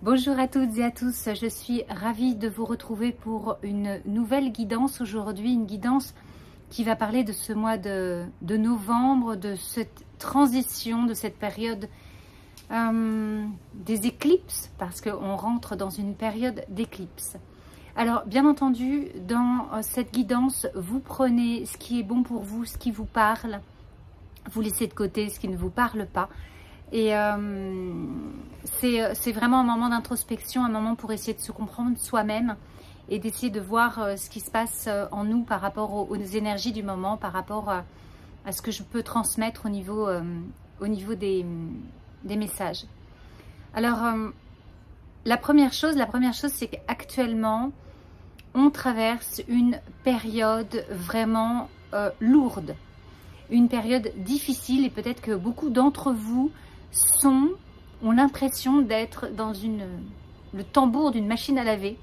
Bonjour à toutes et à tous, je suis ravie de vous retrouver pour une nouvelle guidance aujourd'hui, une guidance qui va parler de ce mois de novembre, de cette transition, de cette période des éclipses, parce qu'on rentre dans une période d'éclipse. Alors bien entendu, dans cette guidance, vous prenez ce qui est bon pour vous, ce qui vous parle, vous laissez de côté ce qui ne vous parle pas. Et c'est vraiment un moment d'introspection, un moment pour essayer de se comprendre soi-même et d'essayer de voir ce qui se passe en nous par rapport aux énergies du moment, par rapport à ce que je peux transmettre au niveau des messages. Alors, la première chose, c'est qu'actuellement, on traverse une période vraiment lourde, une période difficile, et peut-être que beaucoup d'entre vous ont l'impression d'être dans le tambour d'une machine à laver,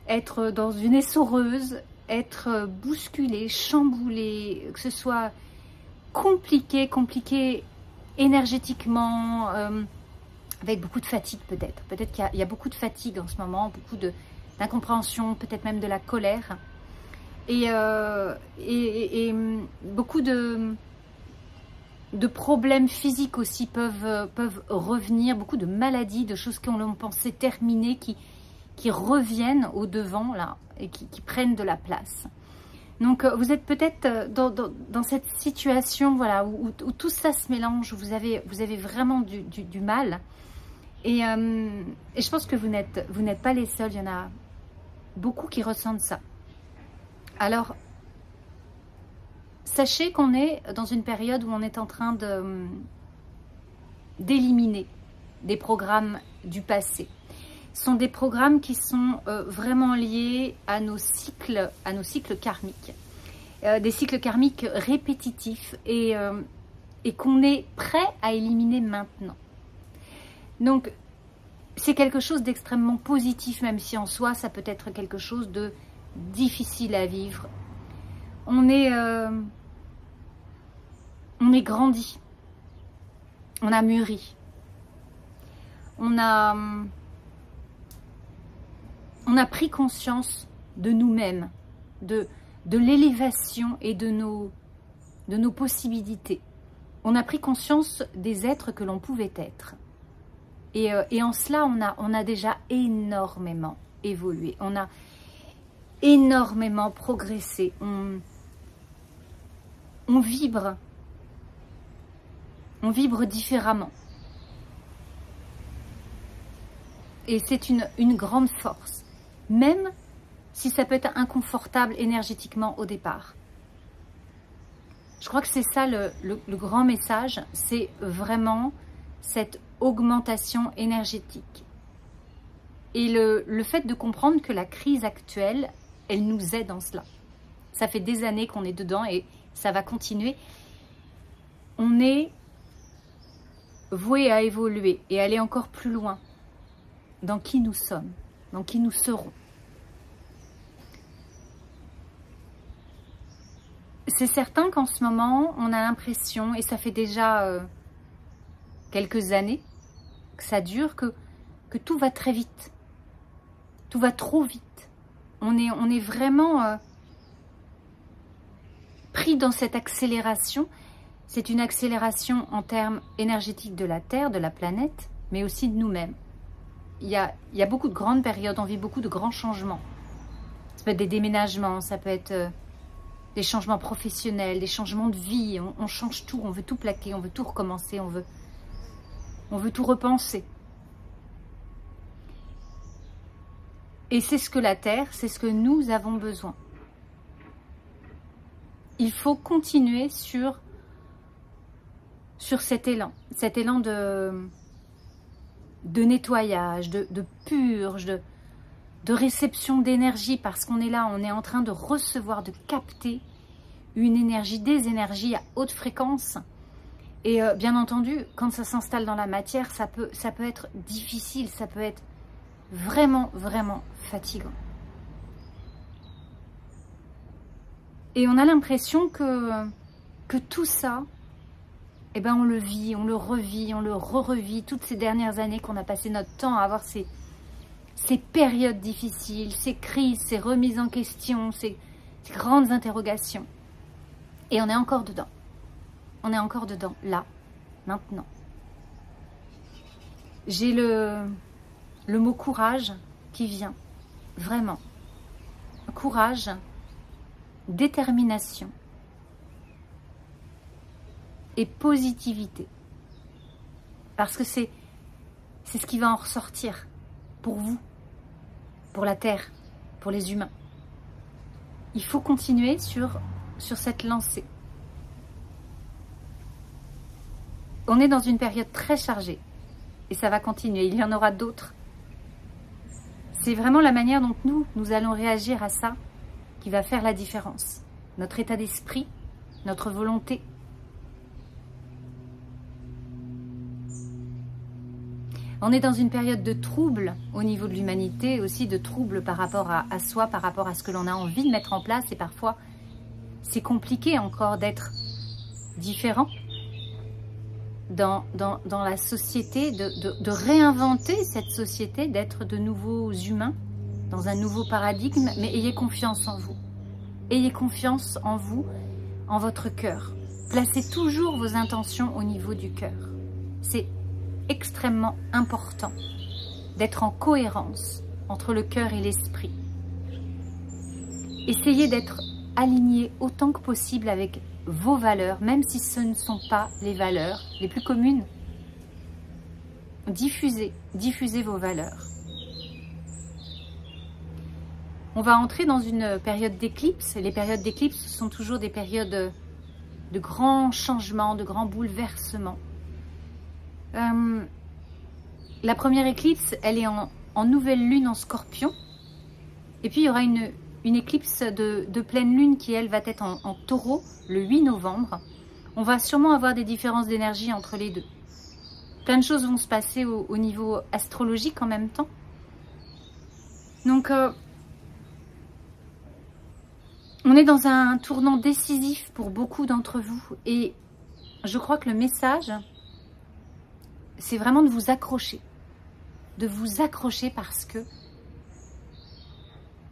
être dans une essoreuse, être bousculé, chamboulé, que ce soit compliqué énergétiquement, avec beaucoup de fatigue peut-être. Peut-être qu'il y a beaucoup de fatigue en ce moment, beaucoup d'incompréhension, peut-être même de la colère. Et beaucoup de problèmes physiques aussi peuvent revenir, beaucoup de maladies, de choses qu'on pensait terminées qui reviennent au devant là et qui prennent de la place. Donc vous êtes peut-être dans cette situation voilà, où tout ça se mélange, où vous avez vraiment du mal. Et je pense que vous n'êtes pas les seuls, il y en a beaucoup qui ressentent ça. Alors, sachez qu'on est dans une période où on est en train d'éliminer des programmes du passé. Ce sont des programmes qui sont vraiment liés à nos cycles karmiques. Des cycles karmiques répétitifs et qu'on est prêt à éliminer maintenant. Donc, c'est quelque chose d'extrêmement positif, même si en soi, ça peut être quelque chose de difficile à vivre. On est grandi, on a mûri, on a pris conscience de nous-mêmes, de l'élévation et de nos possibilités. On a pris conscience des êtres que l'on pouvait être. Et en cela, on a déjà énormément évolué, on a énormément progressé, on vibre différemment. Et c'est une grande force, même si ça peut être inconfortable énergétiquement au départ. Je crois que c'est ça le grand message, c'est vraiment cette augmentation énergétique. Et le fait de comprendre que la crise actuelle, elle nous aide dans cela. Ça fait des années qu'on est dedans et ça va continuer. On est voué à évoluer et aller encore plus loin dans qui nous sommes, dans qui nous serons. C'est certain qu'en ce moment, on a l'impression, et ça fait déjà quelques années que ça dure, que tout va très vite. Tout va trop vite. On est vraiment pris dans cette accélération. C'est une accélération en termes énergétiques de la Terre, de la planète, mais aussi de nous-mêmes. Il y a beaucoup de grandes périodes, on vit beaucoup de grands changements. Ça peut être des déménagements, ça peut être des changements professionnels, des changements de vie. On change tout, on veut tout plaquer, on veut tout recommencer, on veut tout repenser. Et c'est ce que la Terre, c'est ce que nous avons besoin. Il faut continuer sur cet élan de nettoyage, de purge, de réception d'énergie, parce qu'on est là, on est en train de recevoir, de capter une énergie, des énergies à haute fréquence. Et bien entendu, quand ça s'installe dans la matière, ça peut être difficile, ça peut être vraiment fatigant. Et on a l'impression que tout ça, eh ben on le vit, on le revit, on le re-revit. Toutes ces dernières années qu'on a passé notre temps à avoir ces ces périodes difficiles, ces crises, ces remises en question, ces grandes interrogations. Et on est encore dedans. On est encore dedans, là, maintenant. J'ai le mot courage qui vient, vraiment. Courage, détermination et positivité. Parce que c'est ce qui va en ressortir pour vous, pour la Terre, pour les humains. Il faut continuer sur cette lancée. On est dans une période très chargée et ça va continuer. Il y en aura d'autres. C'est vraiment la manière dont nous allons réagir à ça qui va faire la différence. Notre état d'esprit, notre volonté. On est dans une période de trouble au niveau de l'humanité, aussi de trouble par rapport à soi, par rapport à ce que l'on a envie de mettre en place. Et parfois, c'est compliqué encore d'être différent dans la société, de réinventer cette société, d'être de nouveaux humains dans un nouveau paradigme. Mais ayez confiance en vous. Ayez confiance en vous, en votre cœur. Placez toujours vos intentions au niveau du cœur. C'est extrêmement important d'être en cohérence entre le cœur et l'esprit. Essayez d'être aligné autant que possible avec vos valeurs, même si ce ne sont pas les valeurs les plus communes. Diffusez vos valeurs. On va entrer dans une période d'éclipse. Les périodes d'éclipse sont toujours des périodes de grands changements, de grands bouleversements. La première éclipse, elle est en nouvelle lune en Scorpion. Et puis il y aura une éclipse de pleine lune qui, elle, va être en Taureau le 8 novembre. On va sûrement avoir des différences d'énergie entre les deux. Plein de choses vont se passer au niveau astrologique en même temps. Donc, on est dans un tournant décisif pour beaucoup d'entre vous. Et je crois que le message, c'est vraiment de vous accrocher. De vous accrocher parce que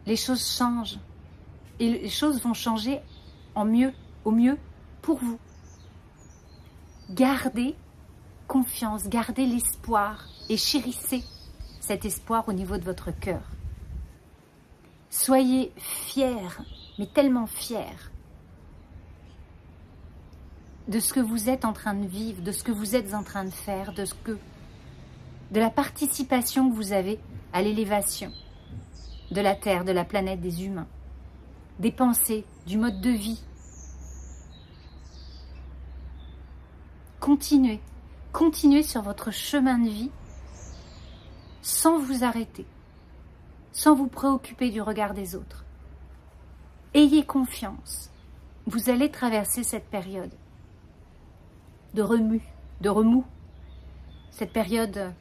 les choses changent. Et les choses vont changer au mieux pour vous. Gardez confiance, gardez l'espoir et chérissez cet espoir au niveau de votre cœur. Soyez fiers, mais tellement fiers de ce que vous êtes en train de vivre, de ce que vous êtes en train de faire, de la participation que vous avez à l'élévation de la Terre, de la planète, des humains, des pensées, du mode de vie. Continuez sur votre chemin de vie sans vous arrêter, sans vous préoccuper du regard des autres. Ayez confiance, vous allez traverser cette période de remous, cette période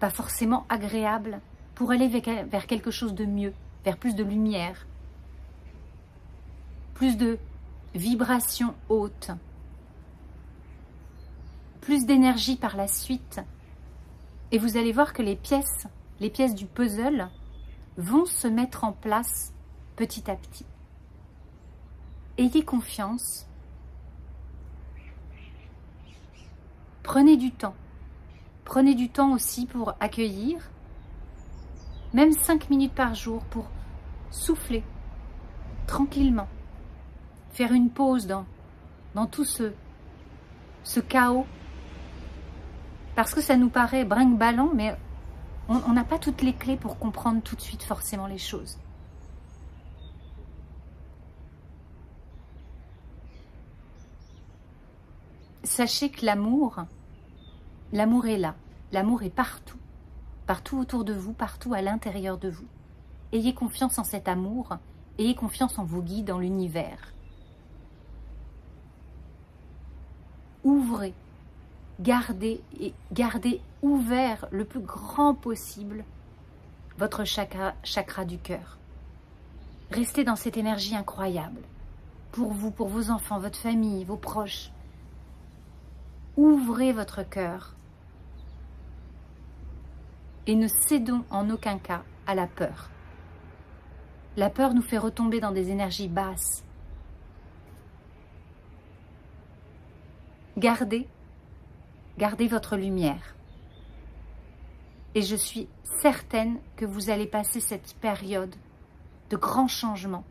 pas forcément agréable, pour aller vers quelque chose de mieux, vers plus de lumière, plus de vibrations hautes, plus d'énergie par la suite. Et vous allez voir que les pièces du puzzle vont se mettre en place petit à petit. Ayez confiance. Prenez du temps. Prenez du temps aussi pour accueillir, même 5 minutes par jour, pour souffler tranquillement, faire une pause dans tout ce chaos, parce que ça nous paraît brinque-ballant, mais on n'a pas toutes les clés pour comprendre tout de suite forcément les choses. Sachez que l'amour est là, l'amour est partout. Partout autour de vous, partout à l'intérieur de vous. Ayez confiance en cet amour, ayez confiance en vos guides, dans l'univers. Ouvrez, gardez ouvert le plus grand possible votre chakra du cœur. Restez dans cette énergie incroyable, pour vous, pour vos enfants, votre famille, vos proches. Ouvrez votre cœur. et ne cédons en aucun cas à la peur. La peur nous fait retomber dans des énergies basses. Gardez votre lumière. Et je suis certaine que vous allez passer cette période de grands changements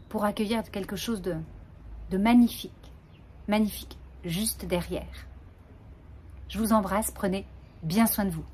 pour accueillir quelque chose de magnifique, magnifique, juste derrière. Je vous embrasse, prenez bien soin de vous.